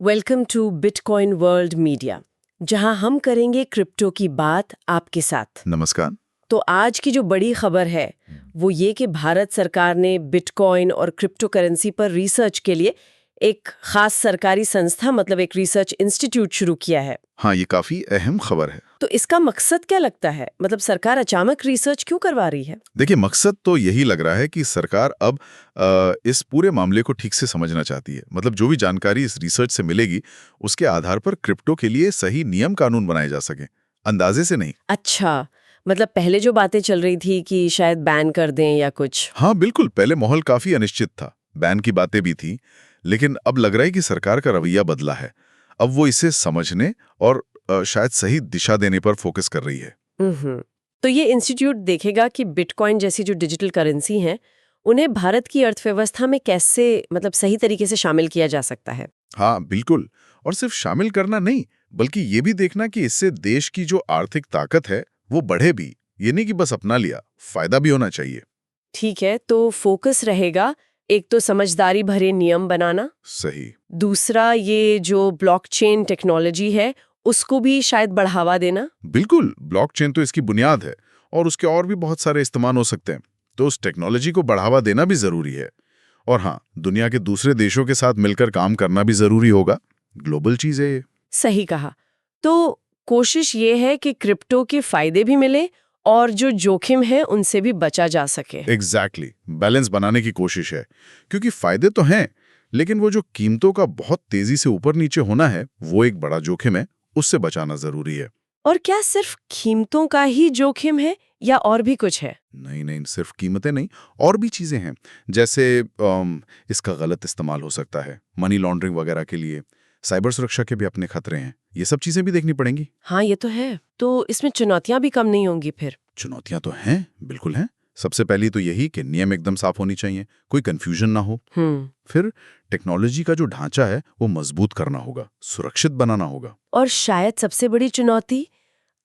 Welcome to bitcoin world media, जहां हम करेंगे क्रिप्टो की बात आपके साथ। नमस्कार। तो आज की जो बड़ी खबर है वो ये कि भारत सरकार ने बिटकॉइन और क्रिप्टो करेंसी पर रिसर्च के लिए एक खास सरकारी संस्था मतलब एक रिसर्च इंस्टीट्यूट शुरू किया है। हाँ, ये काफी अहम खबर है। तो इसका मकसद क्या लगता है? मतलब सरकार अचानक रिसर्च क्यों करवा रही है? देखिए, मकसद तो यही लग रहा है कि सरकार अब इस पूरे मामले को ठीक से समझना चाहती है। मतलब जो भी जानकारी इस रिसर्च से मिलेगी उसके आधार पर क्रिप्टो के लिए सही नियम कानून बनाए जा सके, अंदाजे से नहीं। अच्छा, मतलब पहले जो बातें चल रही थी कि शायद बैन कर दें या कुछ। हाँ बिल्कुल, पहले माहौल काफी अनिश्चित था, बैन की बातें भी थी, लेकिन अब लग रहा है कि सरकार का रवैया बदला है। अब वो इसे समझने और शायद सही दिशा देने पर फोकस कर रही है। तो ये इंस्टीट्यूट देखेगा कि बिटकॉइन जैसी जो डिजिटल करेंसी हैं उन्हें भारत की अर्थव्यवस्था में कैसे मतलब सही तरीके से शामिल किया जा सकता है। हाँ बिल्कुल, और सिर्फ शामिल करना नहीं, बल्कि ये भी देखना कि इससे देश की जो आर्थिक ताकत है वो बढ़े भी। ये नहीं कि बस अपना लिया, फायदा भी होना चाहिए। ठीक है, तो फोकस रहेगा एक तो समझदारी भरे नियम बनाना, सही। दूसरा ये जो ब्लॉकचेन टेक्नोलॉजी है उसको भी शायद बढ़ावा देना। बिल्कुल, ब्लॉकचेन तो इसकी बुनियाद है और उसके और भी बहुत सारे इस्तेमाल हो सकते हैं, तो उस टेक्नोलॉजी को बढ़ावा देना भी जरूरी है। और हाँ, दुनिया के दूसरे देशों के साथ मिलकर काम करना भी जरूरी होगा। ग्लोबल चीज है ये। सही कहा। तो कोशिश ये है कि क्रिप्टो के फायदे भी मिले और जो जोखिम है उनसे भी बचा जा सके। एग्जैक्टली, बैलेंस बनाने की कोशिश है, क्योंकि फायदे तो हैं, लेकिन वो जो कीमतों का बहुत तेजी से ऊपर नीचे होना है वो एक बड़ा जोखिम है, उससे बचाना जरूरी है। और क्या सिर्फ कीमतों का ही जोखिम है या और भी कुछ है? नहीं नहीं, सिर्फ कीमतें नहीं, और भी चीजें हैं। जैसे इसका गलत इस्तेमाल हो सकता है, मनी लॉन्ड्रिंग वगैरह के लिए, साइबर सुरक्षा के भी अपने खतरे हैं। ये सब चीजें भी देखनी पड़ेंगी। हाँ, ये तो है। तो इसमें चुनौतियां भी कम नहीं होंगी फिर? चुनौतियां तो हैं, बिल्कुल हैं। सबसे पहली तो यही कि नियम एकदम साफ होनी चाहिए, कोई कंफ्यूजन ना हो। फिर टेक्नोलॉजी का जो ढांचा है वो मजबूत करना होगा, सुरक्षित बनाना होगा। और शायद सबसे बड़ी चुनौती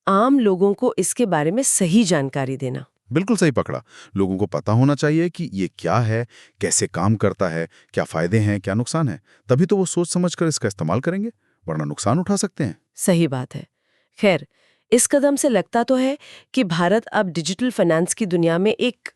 आम लोगों को इसके बारे में सही जानकारी देना। बिल्कुल सही पकड़ा। लोगों को पता होना चाहिए कि ये क्या है, कैसे काम करता है, क्या फायदे हैं, क्या नुकसान है। तभी तो वो सोच समझकर इसका इस्तेमाल करेंगे, वरना नुकसान उठा सकते हैं। सही बात है। खैर, इस कदम से लगता तो है कि भारत अब डिजिटल फाइनेंस की दुनिया में एक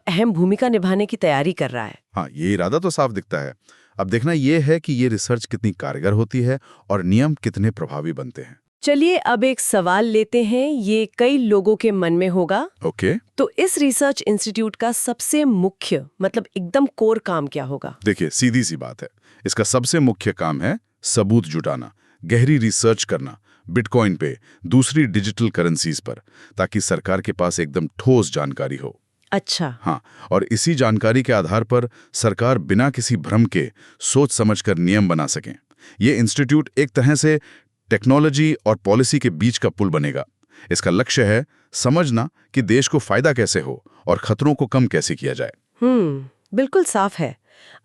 अहम भूमिका निभाने की तैयारी कर रहा है। हाँ, ये इरादा तो साफ दिखता है। अब देखना ये है कि ये रिसर्च कितनी कारगर होती है और नियम कितने प्रभावी बनते हैं। चलिए अब एक सवाल लेते हैं, ये कई लोगों के मन में होगा। ओके। तो इस रिसर्च इंस्टीट्यूट का सबसे मुख्य मतलब एकदम कोर काम क्या होगा? देखिए, सीधी सी बात है, इसका सबसे मुख्य काम है सबूत जुटाना, गहरी रिसर्च करना बिटकॉइन पे, दूसरी डिजिटल करेंसीज पर, ताकि सरकार के पास एकदम ठोस जानकारी हो। अच्छा। हाँ, और इसी जानकारी के आधार पर सरकार बिना किसी भ्रम के सोच समझकर नियम बना सकें। ये इंस्टीट्यूट एक तरह से टेक्नोलॉजी और पॉलिसी के बीच का पुल बनेगा। इसका लक्ष्य है समझना कि देश को फायदा कैसे हो और खतरों को कम कैसे किया जाए। बिल्कुल साफ है।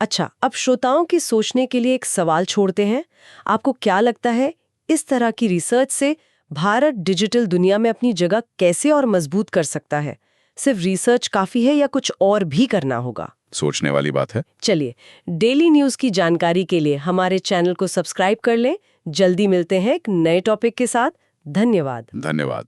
अच्छा, अब श्रोताओं की सोचने के लिए एक सवाल छोड़ते हैं। आपको क्या लगता है, इस तरह की रिसर्च से भारत डिजिटल दुनिया में अपनी जगह कैसे और मजबूत कर सकता है? सिर्फ रिसर्च काफी है या कुछ और भी करना होगा? सोचने वाली बात है। चलिए, डेली न्यूज की जानकारी के लिए हमारे चैनल को सब्सक्राइब कर लें। जल्दी मिलते हैं एक नए टॉपिक के साथ। धन्यवाद। धन्यवाद।